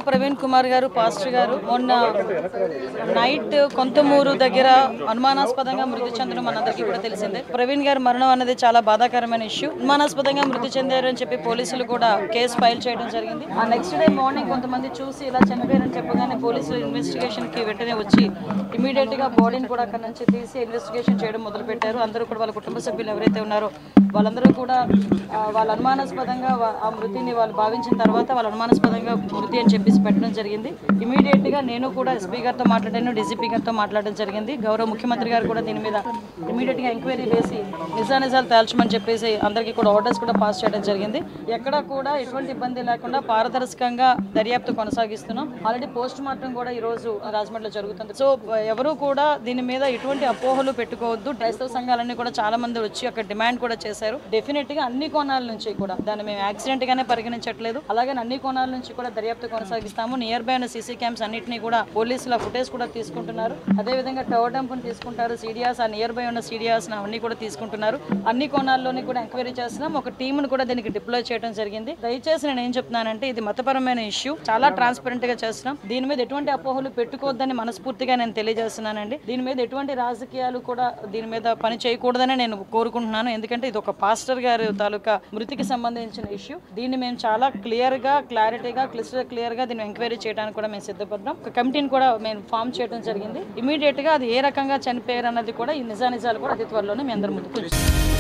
ప్రవీణ్ కుమార్ గారు పాస్టర్ గారు మొన్న నైట్ కొంతమూరు దగ్గర అనుమానాస్పదంగా మృతి చెందడం మనందరికీ కూడా తెలిసిందే. ప్రవీణ్ గారు మరణం అనేది చాలా బాధాకరమైన ఇష్యూ. అనుమానాస్పదంగా మృతి చెందారు అని చెప్పి పోలీసులు కూడా కేసు ఫైల్ చేయడం జరిగింది. ఆ నెక్స్ట్ డే మార్నింగ్ కొంతమంది చూసి ఇలా చనిపోయారని చెప్పగానే పోలీసులు ఇన్వెస్టిగేషన్ కి వెంటనే వచ్చి ఇమీడియట్ గా బాడీని కూడా అక్కడ నుంచి తీసి ఇన్వెస్టిగేషన్ చేయడం మొదలు పెట్టారు. అందరూ కూడా వాళ్ళ కుటుంబ సభ్యులు ఎవరైతే ఉన్నారో వాళ్ళందరూ కూడా వాళ్ళ అనుమానాస్పదంగా ఆ మృతిని వాళ్ళు భావించిన తర్వాత వాళ్ళ అనుమానాస్పదంగా మృతి అని చెప్పేసి పెట్టడం జరిగింది. ఇమీడియట్ గా నేను కూడా ఎస్పీ గారితో మాట్లాడాను, డీజీపీ గారితో మాట్లాడడం జరిగింది. గౌరవ ముఖ్యమంత్రి గారు కూడా దీని మీద ఇమీడియట్ గా ఎంక్వైరీ వేసి నిజానిజాలు తేల్చమని చెప్పేసి అందరికీ కూడా ఆర్డర్స్ కూడా పాస్ చేయడం జరిగింది. ఎక్కడ కూడా ఎటువంటి ఇబ్బంది లేకుండా పారదర్శకంగా దర్యాప్తు కొనసాగిస్తున్నాం. ఆల్రెడీ పోస్ట్ మార్టం కూడా ఈ రోజు రాజమండ్రిలో జరుగుతుంది. సో ఎవరు కూడా దీని మీద ఎటువంటి అపోహలు పెట్టుకోవద్దు. క్రైస్తవ సంఘాలన్నీ కూడా చాలా మంది వచ్చి అక్కడ డిమాండ్ కూడా చేశారు. డెఫినెట్ గా అన్ని కోణాల నుంచి కూడా దాన్ని మేము యాక్సిడెంట్ గానే పరిగణించట్లేదు. అలాగే అన్ని కోణాల నుంచి కూడా దర్యాప్తు కొనసాగిస్తాము. నియర్ బై ఉన్న సీసీ క్యామ్స్ అన్నింటినీ కూడా పోలీసుల ఫుటేజ్ కూడా తీసుకుంటున్నారు. అదేవిధంగా టవర్ డంప్ తీసుకుంటారు, సీడియాస్ ఆ నియర్ బై ఉన్న సీడియాస్ అవన్నీ కూడా తీసుకుంటున్నారు. అన్ని కోణాల్లోని కూడా ఎంక్వైరీ చేస్తున్నాం. ఒక టీంను కూడా దీనికి డిప్లాయ్ చేయడం జరిగింది. దయచేసి నేను ఏం చెప్తున్నానంటే ఇది మతపరమైన ఇష్యూ, చాలా ట్రాన్స్పరెంట్ గా చేస్తున్నాం. దీని మీద ఎటువంటి అపోహలు పెట్టుకోవద్దని మనస్ఫూర్తిగా నేను తెలియజేస్తున్నానండి. దీని మీద ఎటువంటి రాజకీయాలు కూడా దీని మీద పని చేయకూడదని నేను కోరుకుంటున్నాను. ఎందుకంటే ఇది ఒక పాస్టర్ గారి తాలూకా మృతికి సంబంధించిన ఇష్యూ. దీన్ని మేము చాలా క్లారిటీగా క్లియర్ గా దీన్ని ఎంక్వైరీ చేయడానికి కూడా మేము సిద్ధపడ్డాం. ఒక కమిటీని కూడా మేము ఫామ్ చేయడం జరిగింది. ఇమీడియట్ గా అది ఏ రకంగా చనిపోయారు అన్నది కూడా ఈ నిజానిజాలు కూడా అతి త్వరలోనే మీ అందరి ముందుకు